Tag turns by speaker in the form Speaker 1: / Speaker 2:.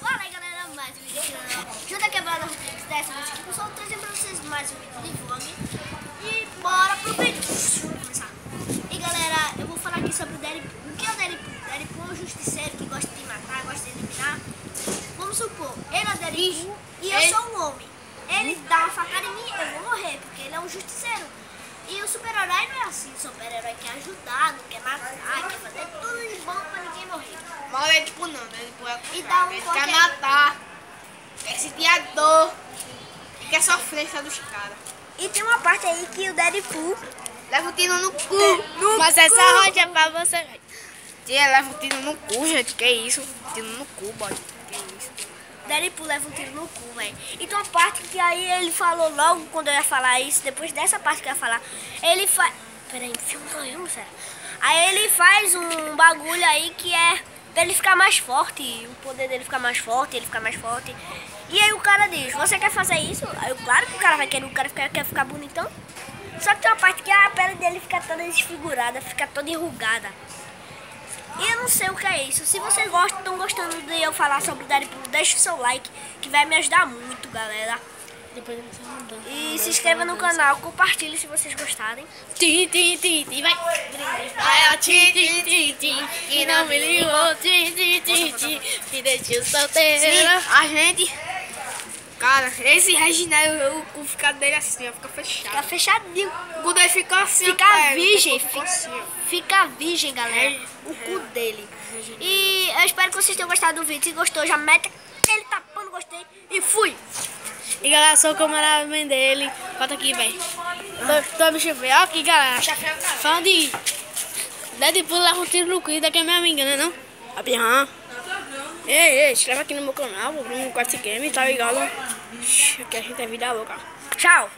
Speaker 1: Fala aí, galera, mais um vídeo aqui no canal. Junto aqui a Bruna Rodrigues, dessa vez aqui, pessoal, trazendo pra vocês mais um vídeo de vlog. E bora pro vídeo. Vamos começar. E galera, eu vou falar aqui sobre o Deadpool. O que é o Deadpool? Deadpool é um justiceiro que gosta de matar, gosta de eliminar. Vamos supor, ele é o Deadpool e eu sou um homem. Ele dá uma facada em mim, eu vou morrer, porque ele é um justiceiro. E o super-herói não é assim. O super-herói quer ajudar, não quer matar, quer fazer tudo de bom pra ninguém morrer.
Speaker 2: Mas o Deadpool não, Deadpool é
Speaker 1: E dá um
Speaker 2: ele
Speaker 1: qualquer...
Speaker 2: quer matar, quer sentir a dor, quer sofrência dos caras.
Speaker 1: E tem uma parte aí que o Deadpool
Speaker 2: Leva um tiro no cu.
Speaker 3: Mas essa roda é pra você.
Speaker 2: Tia, leva um tiro no cu, gente, que isso? Tiro no cu, boy. Que isso?
Speaker 1: Deadpool leva um tiro no cu, velho. E tem uma parte que aí ele falou logo quando eu ia falar isso, depois dessa parte que eu ia falar, ele faz... Peraí, filma eu, sério. Aí ele faz um bagulho aí que é pra ele ficar mais forte, o poder dele ficar mais forte, ele ficar mais forte. E aí o cara diz, você quer fazer isso? Aí eu, claro que o cara vai querer, o cara quer ficar bonitão. Só que tem uma parte que a pele dele fica toda desfigurada, fica toda enrugada. E eu não sei o que é isso. Se vocês estão gostando de eu falar sobre o Deadpool, deixe o seu like, que vai me ajudar muito, galera.
Speaker 3: Depois você manda.
Speaker 1: E se inscreva no canal, compartilhe se vocês gostarem.
Speaker 3: Tim, tim, tim, tim, vai. Vai, ó, tim, tim, tim, tim. E não me ligou, tim, tim, tim, tim. Me deixou solteira.
Speaker 2: A gente... Cara, esse Reginaldo, o cu fica dele assim, ó, fica fechado.
Speaker 1: Fica fechadinho.
Speaker 2: O cu dele fica assim,
Speaker 1: Fica
Speaker 2: ó,
Speaker 1: virgem,
Speaker 2: fica assim, ó.
Speaker 1: fica virgem, galera. O cu dele. E eu espero que vocês tenham gostado do vídeo. Se gostou, já mete aquele tapão no gostei e fui.
Speaker 3: E galera, sou o cameraman dele. Bota aqui, velho. Tô bicho feio. Ó aqui, galera. Falando de Deadpool leva um tiro no cu, daqui é minha amiga, né não? A pirrã. Ei, inscreve aqui no meu canal, Bruno 4 Game, tá ligado? Que a gente é vida louca.
Speaker 1: Tchau.